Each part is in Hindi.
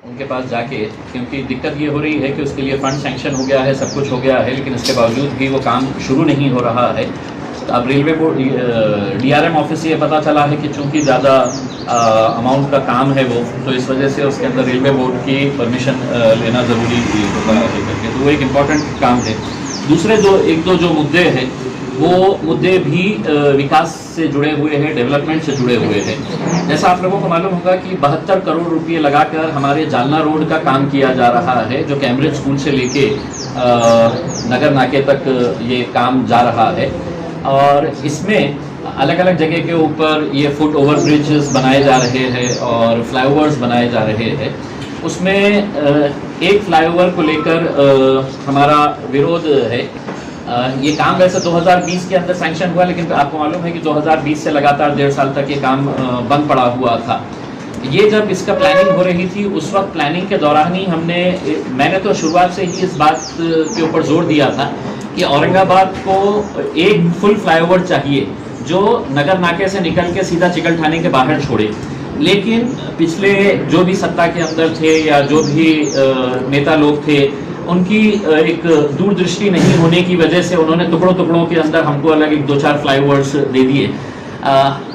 उनके पास जाके, क्योंकि दिक्कत ये हो रही है कि उसके लिए फ़ंड सैंक्शन हो गया है, सब कुछ हो गया है, लेकिन इसके बावजूद भी वो काम शुरू नहीं हो रहा है। तो अब रेलवे बोर्ड DRM ऑफिस से ये पता चला है कि चूँकि ज़्यादा अमाउंट का काम है वो, तो इस वजह से उसके अंदर रेलवे बोर्ड की परमिशन लेना ज़रूरी होता है करके, तो वो एक इम्पॉर्टेंट काम है। दूसरे एक दो जो मुद्दे हैं वो मुद्दे भी विकास से जुड़े हुए हैं, डेवलपमेंट से जुड़े हुए हैं। जैसा आप लोगों को मालूम होगा कि 72 करोड़ रुपए लगाकर हमारे जालना रोड का काम किया जा रहा है, जो कैम्ब्रिज स्कूल से लेके नगर नाके तक ये काम जा रहा है। और इसमें अलग अलग जगह के ऊपर ये फुट ओवर ब्रिजेस बनाए जा रहे हैं और फ्लाईओवर्स बनाए जा रहे हैं। उसमें एक फ्लाईओवर को लेकर हमारा विरोध है। ये काम वैसे 2020 के अंदर सैंक्शन हुआ, लेकिन आपको मालूम है कि 2020 से लगातार 1.5 साल तक ये काम बंद पड़ा हुआ था। ये जब इसका प्लानिंग हो रही थी, उस वक्त प्लानिंग के दौरान ही मैंने तो शुरुआत से ही इस बात के ऊपर जोर दिया था कि औरंगाबाद को एक फुल फ्लाईओवर चाहिए जो नगर नाके से निकल के सीधा चिकलठाने के बाहर छोड़े। लेकिन पिछले जो भी सत्ता के अंदर थे या जो भी नेता लोग थे, उनकी एक दूरदृष्टि नहीं होने की वजह से उन्होंने टुकड़ों टुकड़ों के अंदर हमको अलग एक 2-4 फ्लाईओवर्स दे दिए।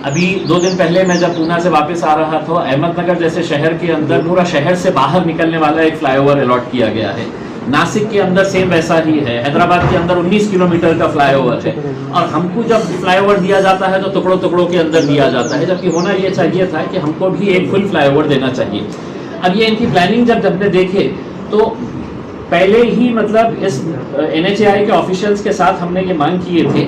अभी 2 दिन पहले मैं जब पूना से वापस आ रहा था, अहमदनगर जैसे शहर के अंदर पूरा शहर से बाहर निकलने वाला एक फ्लाईओवर अलॉट किया गया है। नासिक के अंदर सेम वैसा ही है। हैदराबाद के अंदर 19 किलोमीटर का फ्लाईओवर है, और हमको जब फ्लाईओवर दिया जाता है तो टुकड़ों टुकड़ों के अंदर दिया जाता है, जबकि होना ये चाहिए था कि हमको भी एक फुल फ्लाईओवर देना चाहिए। अब ये इनकी प्लानिंग जब हमने देखे तो पहले ही मतलब इस NHAI के ऑफिशियल्स के साथ हमने ये मांग किए थे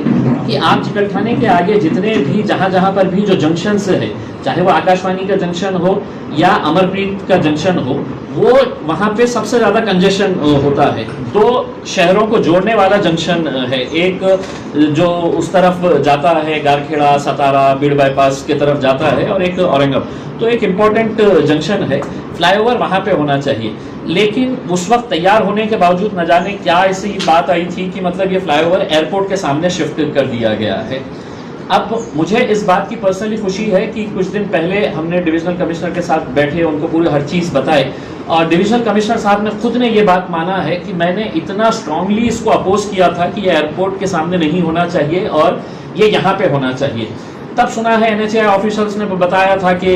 कि आप चिकलठाने के आगे जितने भी जहाँ पर भी जो जंक्शंस है, चाहे वो आकाशवाणी का जंक्शन हो या अमरप्रीत का जंक्शन हो, वो वहाँ पे सबसे ज़्यादा कंजेशन होता है। 2 शहरों को जोड़ने वाला जंक्शन है, एक जो उस तरफ जाता है गारखेड़ा सतारा बीड़ बाईपास के तरफ जाता है, और एक औरंगाबाद, तो एक इम्पॉर्टेंट जंक्शन है। फ्लाईओवर वहाँ पे होना चाहिए, लेकिन उस वक्त तैयार होने के बावजूद न जाने क्या ऐसी बात आई थी कि मतलब ये फ्लाईओवर एयरपोर्ट के सामने शिफ्ट कर दिया गया है। अब मुझे इस बात की पर्सनली खुशी है कि कुछ दिन पहले हमने डिविजनल कमिश्नर के साथ बैठे, उनको पूरी हर चीज़ बताए, और डिविजनल कमिश्नर साहब ने खुद ने ये बात माना है कि मैंने इतना स्ट्रांगली इसको अपोज किया था कि ये एयरपोर्ट के सामने नहीं होना चाहिए और ये यहाँ पे होना चाहिए। तब सुना है NHAI ऑफिसर्स ने बताया था कि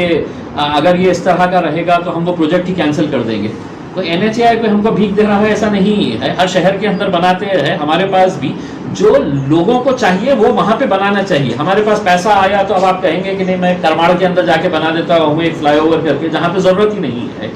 अगर ये इस तरह का रहेगा तो हम वो प्रोजेक्ट ही कैंसिल कर देंगे। तो NHAI को हमको भीख दे रहा है ऐसा नहीं है, हर शहर के अंदर बनाते हैं। हमारे पास भी जो लोगों को चाहिए वो वहाँ पे बनाना चाहिए। हमारे पास पैसा आया तो अब आप कहेंगे कि नहीं मैं करमाड़ के अंदर जाके बना देता हूँ एक फ्लाईओवर करके, जहाँ पे ज़रूरत ही नहीं है।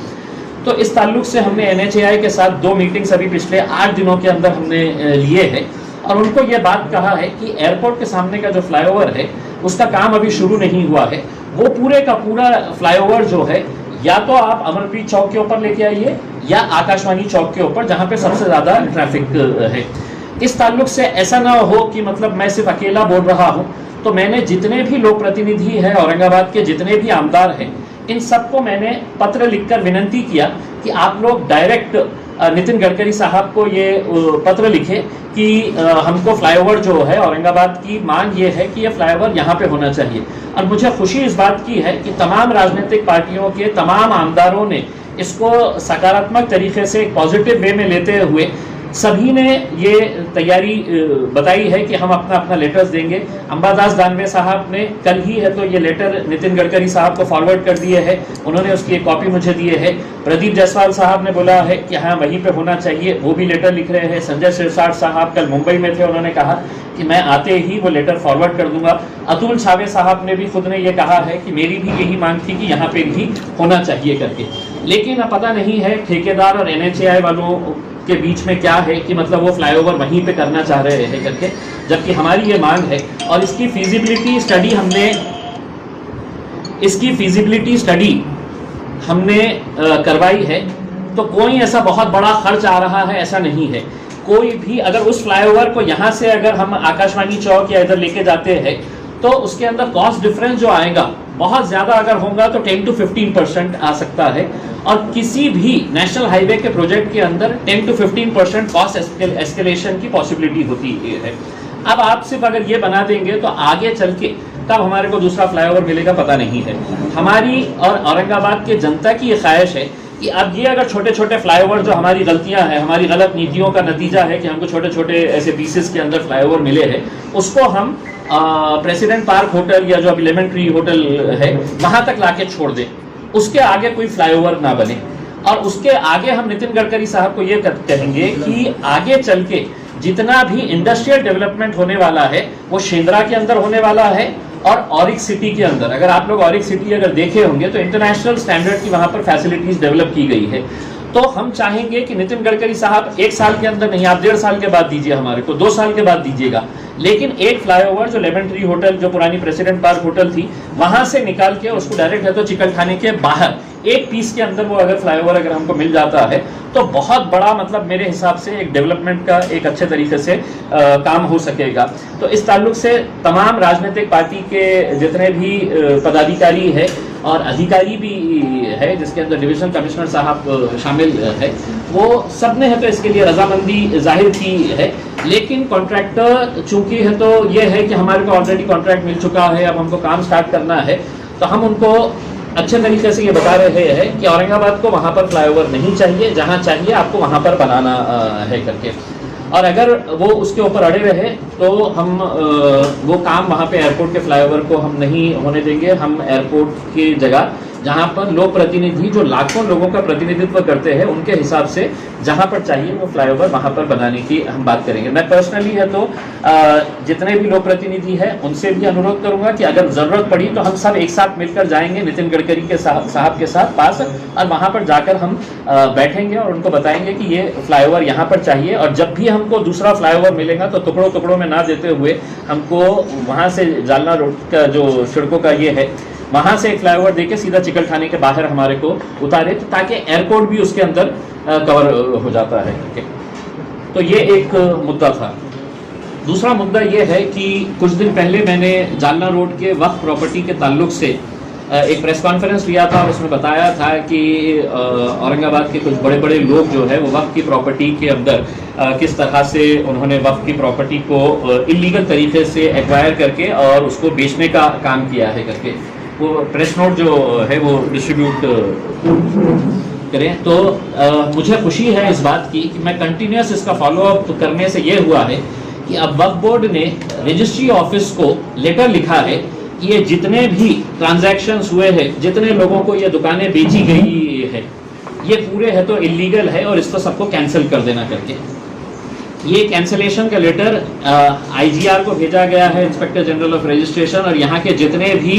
तो इस ताल्लुक से हमने NHAI के साथ 2 मीटिंग्स अभी पिछले 8 दिनों के अंदर हमने लिए हैं, और उनको ये बात कहा है कि एयरपोर्ट के सामने का जो फ्लाईओवर है उसका काम अभी शुरू नहीं हुआ है। वो पूरे का पूरा फ्लाईओवर जो है या तो आप अमरप्रीत चौक के ऊपर लेके आइए या आकाशवाणी चौक के ऊपर, जहाँ पे सबसे ज़्यादा ट्रैफिक है। इस ताल्लुक से ऐसा ना हो कि मतलब मैं सिर्फ अकेला बोल रहा हूँ, तो मैंने जितने भी लोक प्रतिनिधि हैं औरंगाबाद के, जितने भी आमदार हैं, इन सबको मैंने पत्र लिखकर विनंती किया कि आप लोग डायरेक्ट नितिन गडकरी साहब को ये पत्र लिखे कि हमको फ्लाईओवर जो है औरंगाबाद की मांग ये है कि ये फ्लाईओवर यहाँ पे होना चाहिए। और मुझे खुशी इस बात की है कि तमाम राजनीतिक पार्टियों के तमाम आमदारों ने इसको सकारात्मक तरीके से एक पॉजिटिव वे में लेते हुए सभी ने ये तैयारी बताई है कि हम अपना अपना लेटर्स देंगे। अंबादास दानवे साहब ने कल ही है तो ये लेटर नितिन गडकरी साहब को फॉरवर्ड कर दिए है, उन्होंने उसकी एक कॉपी मुझे दिए है। प्रदीप जायसवाल साहब ने बोला है कि हाँ वहीं पे होना चाहिए, वो भी लेटर लिख रहे हैं। संजय सिरसाट साहब कल मुंबई में थे, उन्होंने कहा कि मैं आते ही वो लेटर फॉरवर्ड कर दूंगा। अतुल छावे साहब ने भी खुद ने ये कहा है कि मेरी भी यही मांग थी कि यहाँ पे भी होना चाहिए करके। लेकिन अब पता नहीं है ठेकेदार और NHAI वालों के बीच में क्या है कि मतलब वो फ्लाईओवर वहीं पे करना चाह रहे हैं करके, जबकि हमारी ये मांग है। और इसकी फिजिबिलिटी स्टडी हमने करवाई है, तो कोई ऐसा बहुत बड़ा खर्च आ रहा है ऐसा नहीं है। कोई भी अगर उस फ्लाईओवर को यहाँ से अगर हम आकाशवाणी चौक या इधर लेके जाते हैं तो उसके अंदर कॉस्ट डिफरेंस जो आएगा बहुत ज़्यादा अगर होगा तो 10 to 15% आ सकता है। और किसी भी नेशनल हाईवे के प्रोजेक्ट के अंदर 10 to 15% कॉस्ट एस्केलेशन की पॉसिबिलिटी होती है। अब आप सिर्फ अगर ये बना देंगे तो आगे चल के तब हमारे को दूसरा फ्लाईओवर मिलेगा पता नहीं है। हमारी और औरंगाबाद के जनता की ये ख्वाहिश है कि अब ये अगर छोटे छोटे फ्लाईओवर जो हमारी गलतियां हैं, हमारी गलत नीतियों का नतीजा है कि हमको छोटे छोटे ऐसे पीसेस के अंदर फ्लाईओवर मिले हैं, उसको हम प्रेसिडेंट पार्क होटल या जो अभी लेमन ट्री होटल है वहां तक लाके छोड़ दें, उसके आगे कोई फ्लाईओवर ना बने। और उसके आगे हम नितिन गडकरी साहब को ये कहेंगे कि आगे चल के जितना भी इंडस्ट्रियल डेवलपमेंट होने वाला है वो शेंद्रा के अंदर होने वाला है और ऑरिक सिटी के अंदर। अगर आप लोग ऑरिक सिटी अगर देखे होंगे तो इंटरनेशनल स्टैंडर्ड की वहां पर फैसिलिटीज डेवलप की गई है। तो हम चाहेंगे कि नितिन गडकरी साहब 1 साल के अंदर नहीं, आप 1.5 साल के बाद दीजिए, हमारे को 2 साल के बाद दीजिएगा, लेकिन एक फ्लाईओवर जो लेमन ट्री होटल जो पुरानी प्रेसिडेंट पार्क होटल थी वहां से निकाल के उसको डायरेक्ट है तो चिकलठाने के बाहर एक पीस के अंदर वो अगर फ्लाईओवर अगर हमको मिल जाता है तो बहुत बड़ा मतलब मेरे हिसाब से एक डेवलपमेंट का एक अच्छे तरीके से काम हो सकेगा। तो इस ताल्लुक से तमाम राजनीतिक पार्टी के जितने भी पदाधिकारी है और अधिकारी भी है, जिसके अंदर डिवीजनल कमिश्नर साहब शामिल है, वो सब ने है तो इसके लिए रजामंदी जाहिर की है। लेकिन कॉन्ट्रैक्टर चूंकि है तो ये है कि हमारे को ऑलरेडी कॉन्ट्रैक्ट मिल चुका है, अब हमको काम स्टार्ट करना है, तो हम उनको अच्छे तरीके से ये बता रहे हैं कि औरंगाबाद को वहाँ पर फ्लाईओवर नहीं चाहिए, जहाँ चाहिए आपको वहाँ पर बनाना है करके। और अगर वो उसके ऊपर अड़े रहे तो हम वो काम वहाँ पे एयरपोर्ट के फ्लाईओवर को हम नहीं होने देंगे। हम एयरपोर्ट की जगह जहाँ पर लोक प्रतिनिधि जो लाखों लोगों का प्रतिनिधित्व करते हैं उनके हिसाब से जहाँ पर चाहिए वो फ्लाईओवर वहाँ पर बनाने की हम बात करेंगे। मैं पर्सनली है तो जितने भी लोक प्रतिनिधि हैं उनसे भी अनुरोध करूंगा कि अगर जरूरत पड़ी तो हम सब एक साथ मिलकर जाएंगे नितिन गडकरी के साहब के साथ पास, और वहाँ पर जाकर हम बैठेंगे और उनको बताएंगे कि ये फ्लाईओवर यहाँ पर चाहिए। और जब भी हमको दूसरा फ्लाईओवर मिलेगा तो टुकड़ों टुकड़ों में ना देते हुए हमको वहाँ से जालना रोड का जो सड़कों का ये है वहां से एक फ्लाईओवर देके सीधा चिकलठाने के बाहर हमारे को उतारे, तो ताकि एयरपोर्ट भी उसके अंदर कवर हो जाता है। तो ये एक मुद्दा था। दूसरा मुद्दा ये है कि कुछ दिन पहले मैंने जालना रोड के वक्फ प्रॉपर्टी के ताल्लुक से एक प्रेस कॉन्फ्रेंस लिया था और उसमें बताया था कि औरंगाबाद के कुछ बड़े बड़े लोग जो है वो वक्फ की प्रॉपर्टी के अंदर किस तरह से उन्होंने वक्फ की प्रॉपर्टी को इलीगल तरीके से एक्वायर करके और उसको बेचने का काम किया है करके वो प्रेस नोट जो है वो डिस्ट्रीब्यूट करें। तो मुझे खुशी है इस बात की कि मैं कंटिन्यूस इसका फॉलोअप करने से ये हुआ है कि अब वक्फ बोर्ड ने रजिस्ट्री ऑफिस को लेटर लिखा है कि ये जितने भी ट्रांजैक्शंस हुए हैं, जितने लोगों को ये दुकानें बेची गई है, ये पूरे है तो इलीगल है और इसको सबको कैंसिल कर देना करके ये कैंसिलेशन का लेटर आईजीआर को भेजा गया है, इंस्पेक्टर जनरल ऑफ रजिस्ट्रेशन, और यहाँ के जितने भी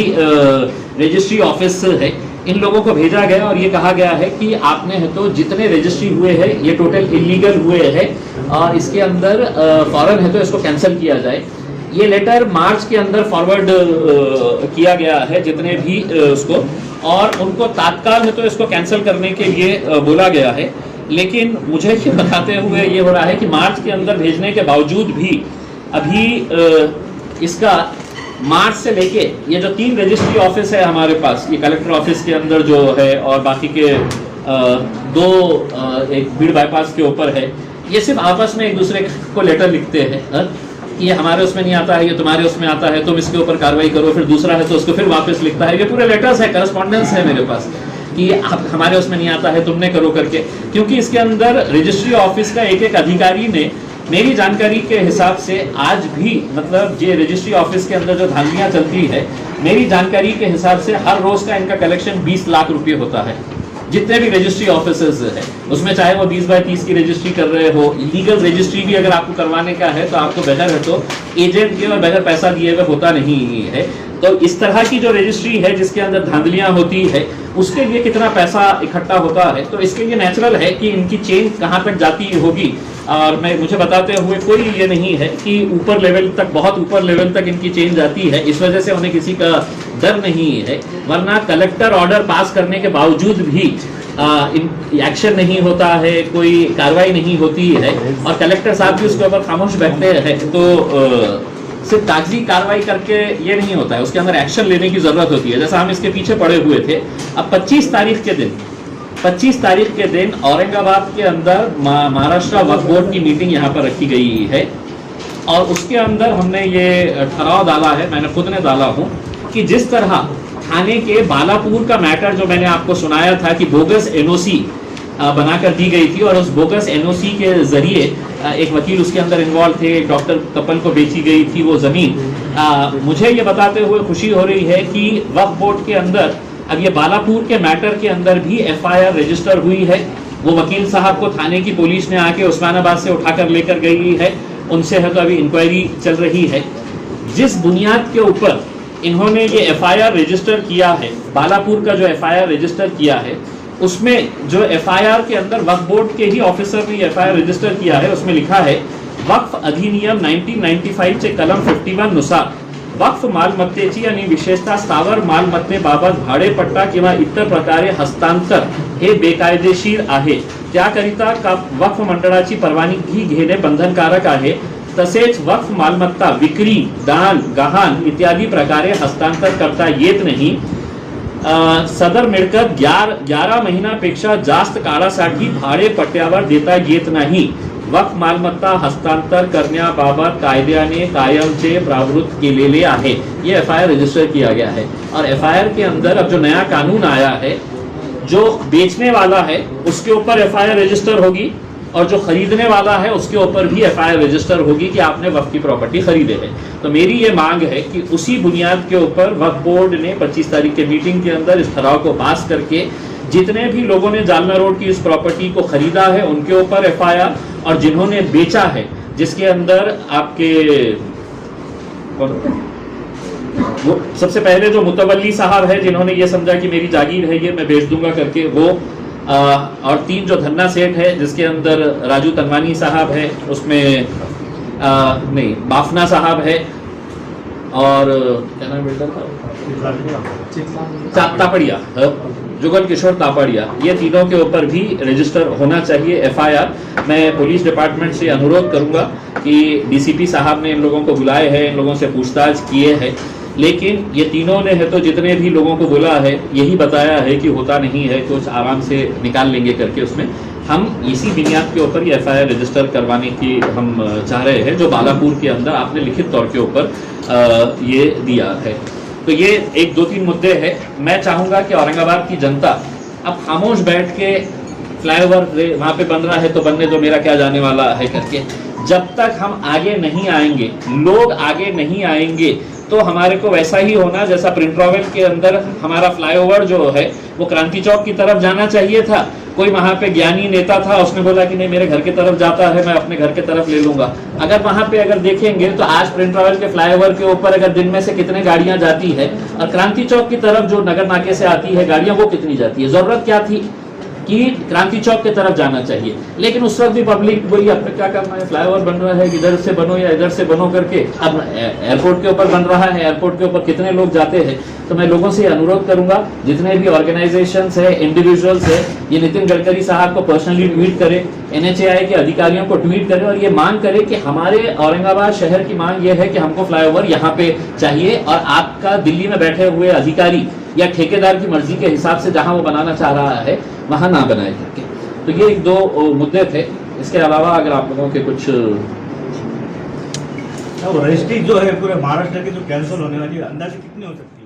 रजिस्ट्री ऑफिस है इन लोगों को भेजा गया और ये कहा गया है कि आपने है तो जितने रजिस्ट्री हुए हैं ये टोटल इलीगल हुए हैं और इसके अंदर फौरन है तो इसको कैंसिल किया जाए। ये लेटर मार्च के अंदर फॉरवर्ड किया गया है जितने भी उसको, और उनको तात्काल है तो इसको कैंसिल करने के लिए बोला गया है। लेकिन मुझे ये बताते हुए ये हो रहा है कि मार्च के अंदर भेजने के बावजूद भी अभी इसका मार्च से लेके ये जो 3 रजिस्ट्री ऑफिस है हमारे पास, ये कलेक्टर ऑफिस के अंदर जो है और बाकी के 2 एक भीड़ बाईपास के ऊपर है, ये सिर्फ आपस में एक दूसरे को लेटर लिखते हैं कि ये हमारे उसमें नहीं आता है, ये तुम्हारे उसमें आता है, तुम इसके ऊपर कार्रवाई करो। फिर दूसरा है तो उसको फिर वापस लिखता है। ये पूरे लेटर्स है, करस्पॉन्डेंस है मेरे पास कि आप हमारे उसमें नहीं आता है, तुमने करो करके। क्योंकि इसके अंदर रजिस्ट्री ऑफिस का एक अधिकारी ने मेरी जानकारी के हिसाब से आज भी मतलब ये रजिस्ट्री ऑफिस के अंदर जो धांधलियां चलती है, मेरी जानकारी के हिसाब से हर रोज का इनका कलेक्शन 20 लाख रुपए होता है। जितने भी रजिस्ट्री ऑफिसर्स है उसमें चाहे वो 20/30 की रजिस्ट्री कर रहे हो, लीगल रजिस्ट्री भी अगर आपको करवाने का है तो आपको बगैर है तो एजेंट के और बगैर पैसा दिए हुए होता नहीं है। तो इस तरह की जो रजिस्ट्री है जिसके अंदर धांधलियां होती है उसके लिए कितना पैसा इकट्ठा होता है, तो इसके लिए नेचुरल है कि इनकी चेन कहाँ तक जाती होगी। और मुझे बताते हुए कोई ये नहीं है कि ऊपर लेवल तक, बहुत ऊपर लेवल तक इनकी चेन जाती है, इस वजह से उन्हें किसी का डर नहीं है। वरना कलेक्टर ऑर्डर पास करने के बावजूद भी एक्शन नहीं होता है, कोई कार्रवाई नहीं होती है और कलेक्टर साहब भी उसके ऊपर खामोश बैठते हैं। तो सिर्फ कागजी कार्रवाई करके ये नहीं होता है, उसके अंदर एक्शन लेने की जरूरत होती है। जैसा हम इसके पीछे पड़े हुए थे, अब 25 तारीख के दिन औरंगाबाद के अंदर महाराष्ट्र वक्फ बोर्ड की मीटिंग यहाँ पर रखी गई है और उसके अंदर हमने ये ठहराव डाला है, मैंने खुद ने डाला हूँ कि जिस तरह थाने के बालापुर का मैटर जो मैंने आपको सुनाया था कि बोगस एनओसी बनाकर दी गई थी और उस बोगस एनओसी के जरिए एक वकील उसके अंदर इन्वॉल्व थे, डॉक्टर कपल को बेची गई थी वो जमीन। मुझे ये बताते हुए खुशी हो रही है कि वक्फ बोर्ड के अंदर अब ये बालापुर के मैटर के अंदर भी एफआईआर रजिस्टर हुई है। वो वकील साहब को थाने की पुलिस ने आके उस्मानाबाद से उठाकर लेकर गई है, उनसे है तो अभी इंक्वायरी चल रही है। जिस बुनियाद के ऊपर इन्होंने ये एफआईआर रजिस्टर किया है, बालापुर का जो एफआईआर रजिस्टर किया है, उसमें जो एफआईआर के अंदर वक्फ बोर्ड के ही ऑफिसर ने एफआईआर रजिस्टर किया है, उसमें लिखा है वक्फ अधिनियम 1995 चे कलम 51 नुसार वक्फ मालमत्तेची आणि विशेषतः स्थावर मालमत्तेबाबत भाडेपट्टा किंवा इतर प्रकारे हस्तांतर हे बेकायदेशीर आहे, त्याकरिता वक्फ मंडळाची परवानगी घेणे बंधनकारक आहे। तसेच वक्फ मालमत्ता विक्री, दान, गहाण इत्यादी प्रकारे हस्तांतर करता येत नाही। सदर मिळकत 11 महिन्यापेक्षा जास्त काळासाठी भाडेपट्ट्यावर देता येत नाही। वक्फ मालमत्ता हस्तांतर करण्याबाबत कायद्याने कायमचे प्रावधान केलेले आहे। ये एफआईआर रजिस्टर किया गया है और एफआईआर के अंदर अब जो नया कानून आया है, जो बेचने वाला है उसके ऊपर एफआईआर रजिस्टर होगी और जो खरीदने वाला है उसके ऊपर भी एफआईआर रजिस्टर होगी कि आपने वक्फ की प्रॉपर्टी खरीदे है। तो मेरी ये मांग है कि उसी बुनियाद के ऊपर वक्फ बोर्ड ने 25 तारीख के मीटिंग के अंदर इस ठराव को पास करके जितने भी लोगों ने जालना रोड की इस प्रॉपर्टी को खरीदा है उनके ऊपर एफआईआर और जिन्होंने बेचा है, जिसके अंदर आपके वो सबसे पहले जो मुतवल्ली साहब है जिन्होंने ये समझा कि मेरी जागीर है ये मैं बेच दूंगा करके वो, और 3 जो धन्ना सेठ है जिसके अंदर राजू तनवानी साहब है, उसमें नहीं बाफना साहब है और क्या नाम बेटा तापड़िया, जुगल किशोर तापड़िया, ये तीनों के ऊपर भी रजिस्टर होना चाहिए एफआईआर। मैं पुलिस डिपार्टमेंट से अनुरोध करूंगा कि डीसीपी साहब ने इन लोगों को बुलाए हैं, इन लोगों से पूछताछ किए हैं, लेकिन ये तीनों ने है तो जितने भी लोगों को बुला है यही बताया है कि होता नहीं है, कुछ आराम से निकाल लेंगे करके उसमें हम इसी बुनियाद के ऊपर ये एफआईआर रजिस्टर करवाने की हम चाह रहे हैं, जो बालापुर के अंदर आपने लिखित तौर के ऊपर ये दिया है। तो ये 1-2-3 मुद्दे हैं। मैं चाहूँगा कि औरंगाबाद की जनता अब खामोश बैठ के फ्लाईओवर वहाँ पे बन रहा है तो बनने दो, मेरा क्या जाने वाला है करके, जब तक हम आगे नहीं आएंगे, लोग आगे नहीं आएंगे, तो हमारे को वैसा ही होना जैसा प्रिंट रॉवेल के अंदर हमारा फ्लाईओवर जो है वो क्रांति चौक की तरफ जाना चाहिए था। कोई वहां पे ज्ञानी नेता था, उसने बोला कि नहीं मेरे घर की तरफ जाता है, मैं अपने घर की तरफ ले लूंगा। अगर वहां पे अगर देखेंगे तो आज प्रिंट रॉवेल के फ्लाईओवर के ऊपर अगर दिन में से कितने गाड़ियां जाती है और क्रांति चौक की तरफ जो नगर नाके से आती है गाड़ियां वो कितनी जाती है। जरूरत क्या थी कि क्रांति चौक की तरफ जाना चाहिए, लेकिन उस वक्त भी पब्लिक बोली अपने क्या करना है, फ्लाईओवर बन रहा है इधर से बनो या इधर से बनो करके। अब एयरपोर्ट के ऊपर बन रहा है, एयरपोर्ट के ऊपर कितने लोग जाते हैं। तो मैं लोगों से अनुरोध करूंगा, जितने भी ऑर्गेनाइजेशंस है, इंडिविजुअल्स है, ये नितिन गडकरी साहब को पर्सनली ट्वीट करें, NHAI के अधिकारियों को ट्वीट करें और ये मांग करें कि हमारे औरंगाबाद शहर की मांग ये है कि हमको फ्लाईओवर यहाँ पे चाहिए और आपका दिल्ली में बैठे हुए अधिकारी या ठेकेदार की मर्जी के हिसाब से जहां वो बनाना चाह रहा है वहां ना बनाए करके। तो ये 1-2 मुद्दे थे। इसके अलावा अगर आप लोगों के कुछ रजिस्ट्री जो है पूरे महाराष्ट्र की जो कैंसिल होने वाली अंदाजे कितनी हो सकती है?